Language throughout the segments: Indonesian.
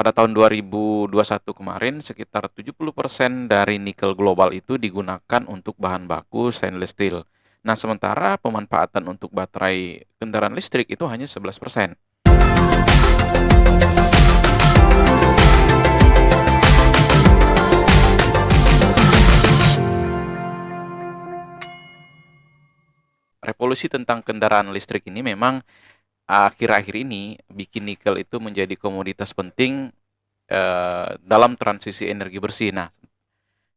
pada tahun 2021 kemarin, sekitar 70% dari nikel global itu digunakan untuk bahan baku stainless steel. Nah, sementara pemanfaatan untuk baterai kendaraan listrik itu hanya 11%. Revolusi tentang kendaraan listrik ini memang akhir-akhir ini bikin nikel itu menjadi komoditas penting dalam transisi energi bersih. Nah,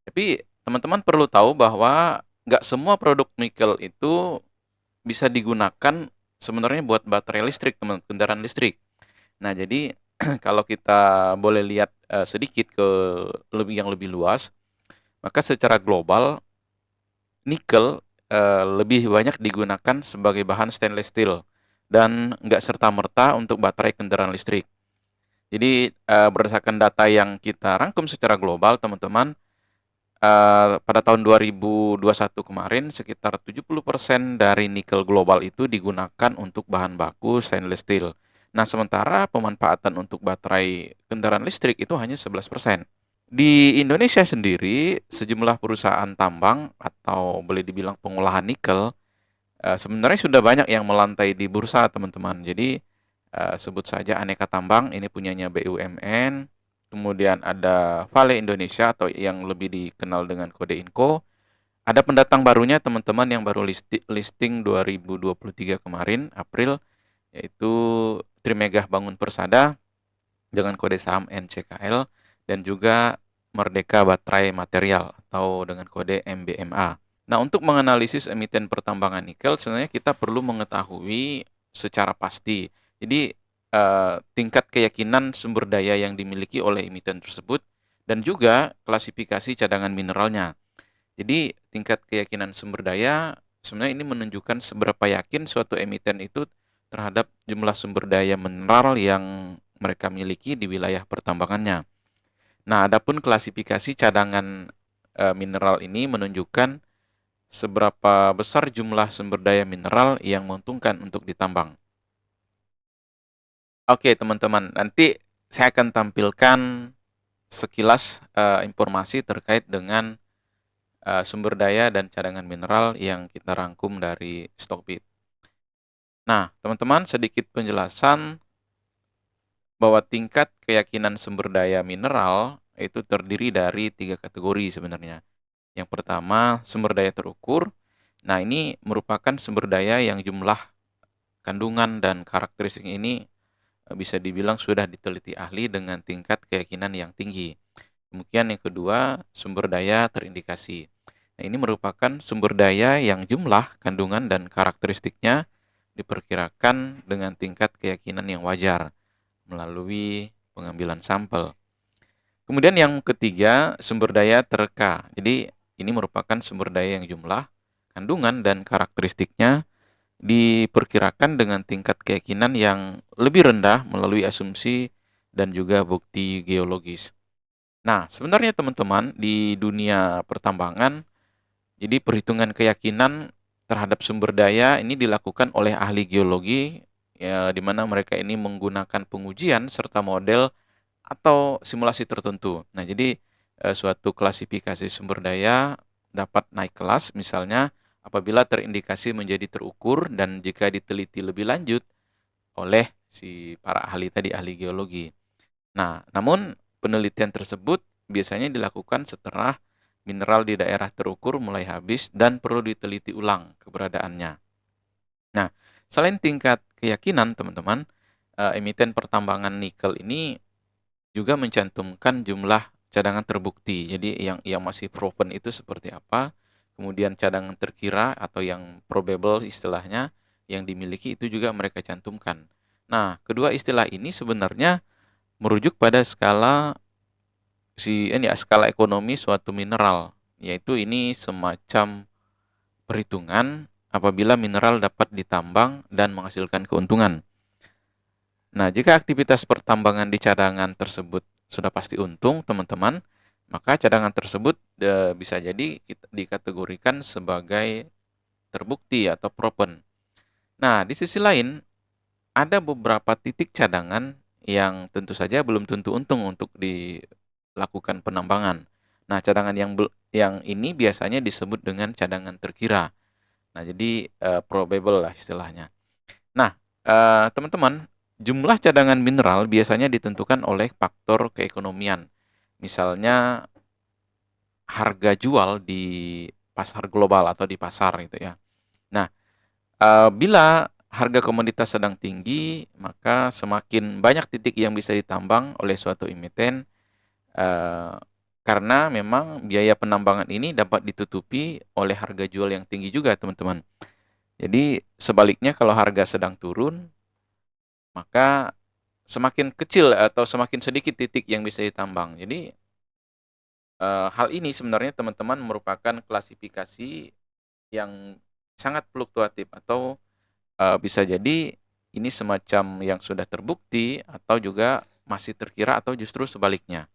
tapi teman-teman perlu tahu bahwa nggak semua produk nikel itu bisa digunakan sebenarnya buat baterai listrik, teman kendaraan listrik. Nah, jadi kalau kita boleh lihat sedikit ke yang lebih luas, maka secara global nikel lebih banyak digunakan sebagai bahan stainless steel dan nggak serta-merta untuk baterai kendaraan listrik. Jadi berdasarkan data yang kita rangkum secara global, teman-teman, pada tahun 2021 kemarin sekitar 70% dari nikel global itu digunakan untuk bahan baku stainless steel. Nah, sementara pemanfaatan untuk baterai kendaraan listrik itu hanya 11%. Di Indonesia sendiri, sejumlah perusahaan tambang atau boleh dibilang pengolahan nikel, sebenarnya sudah banyak yang melantai di bursa, teman-teman. Jadi, sebut saja Aneka Tambang, ini punyanya BUMN, kemudian ada Vale Indonesia atau yang lebih dikenal dengan kode Inco. Ada pendatang barunya, teman-teman, yang baru listing 2023 kemarin, April, yaitu Trimegah Bangun Persada dengan kode saham NCKL, dan juga Merdeka Baterai Material atau dengan kode MBMA. Nah, untuk menganalisis emiten pertambangan nikel, sebenarnya kita perlu mengetahui secara pasti. Jadi, tingkat keyakinan sumber daya yang dimiliki oleh emiten tersebut dan juga klasifikasi cadangan mineralnya. Jadi, tingkat keyakinan sumber daya sebenarnya ini menunjukkan seberapa yakin suatu emiten itu terhadap jumlah sumber daya mineral yang mereka miliki di wilayah pertambangannya. Nah, adapun klasifikasi cadangan mineral ini menunjukkan seberapa besar jumlah sumber daya mineral yang menguntungkan untuk ditambang. Oke, teman-teman, nanti saya akan tampilkan sekilas informasi terkait dengan sumber daya dan cadangan mineral yang kita rangkum dari Stockbit. Nah, teman-teman, sedikit penjelasan bahwa tingkat keyakinan sumber daya mineral itu terdiri dari 3 kategori sebenarnya. Yang pertama, sumber daya terukur. Nah, ini merupakan sumber daya yang jumlah kandungan dan karakteristik ini bisa dibilang sudah diteliti ahli dengan tingkat keyakinan yang tinggi. Kemudian yang kedua, sumber daya terindikasi. Nah, ini merupakan sumber daya yang jumlah kandungan dan karakteristiknya diperkirakan dengan tingkat keyakinan yang wajar melalui pengambilan sampel. Kemudian yang ketiga, sumber daya tereka. Jadi, ini merupakan sumber daya yang jumlah kandungan dan karakteristiknya diperkirakan dengan tingkat keyakinan yang lebih rendah melalui asumsi dan juga bukti geologis. Nah, sebenarnya teman-teman, di dunia pertambangan, jadi perhitungan keyakinan terhadap sumber daya ini dilakukan oleh ahli geologi, ya, di mana mereka ini menggunakan pengujian serta model atau simulasi tertentu. Nah, jadi suatu klasifikasi sumber daya dapat naik kelas, misalnya apabila terindikasi menjadi terukur dan jika diteliti lebih lanjut oleh si para ahli tadi, ahli geologi. Nah, namun penelitian tersebut biasanya dilakukan setelah mineral di daerah terukur mulai habis dan perlu diteliti ulang keberadaannya. Nah, selain tingkat keyakinan, teman-teman, emiten pertambangan nikel ini juga mencantumkan jumlah cadangan terbukti. Jadi yang masih proven itu seperti apa, kemudian cadangan terkira atau yang probable istilahnya yang dimiliki itu juga mereka cantumkan. Nah, kedua istilah ini sebenarnya merujuk pada skala ekonomi suatu mineral, yaitu ini semacam perhitungan apabila mineral dapat ditambang dan menghasilkan keuntungan. Nah, jika aktivitas pertambangan di cadangan tersebut sudah pasti untung, teman-teman, maka cadangan tersebut bisa jadi dikategorikan sebagai terbukti atau proven. Nah, di sisi lain, ada beberapa titik cadangan yang tentu saja belum tentu untung untuk dilakukan penambangan. Nah, cadangan yang ini biasanya disebut dengan cadangan terkira. Nah, jadi probable lah istilahnya. Nah, teman-teman, jumlah cadangan mineral biasanya ditentukan oleh faktor keekonomian. Misalnya harga jual di pasar global atau di pasar gitu ya. Nah, bila harga komoditas sedang tinggi, maka semakin banyak titik yang bisa ditambang oleh suatu emiten, eee, karena memang biaya penambangan ini dapat ditutupi oleh harga jual yang tinggi juga, teman-teman. Jadi sebaliknya kalau harga sedang turun, maka semakin kecil atau semakin sedikit titik yang bisa ditambang. Jadi, hal ini sebenarnya teman-teman merupakan klasifikasi yang sangat fluktuatif atau bisa jadi ini semacam yang sudah terbukti atau juga masih terkira atau justru sebaliknya.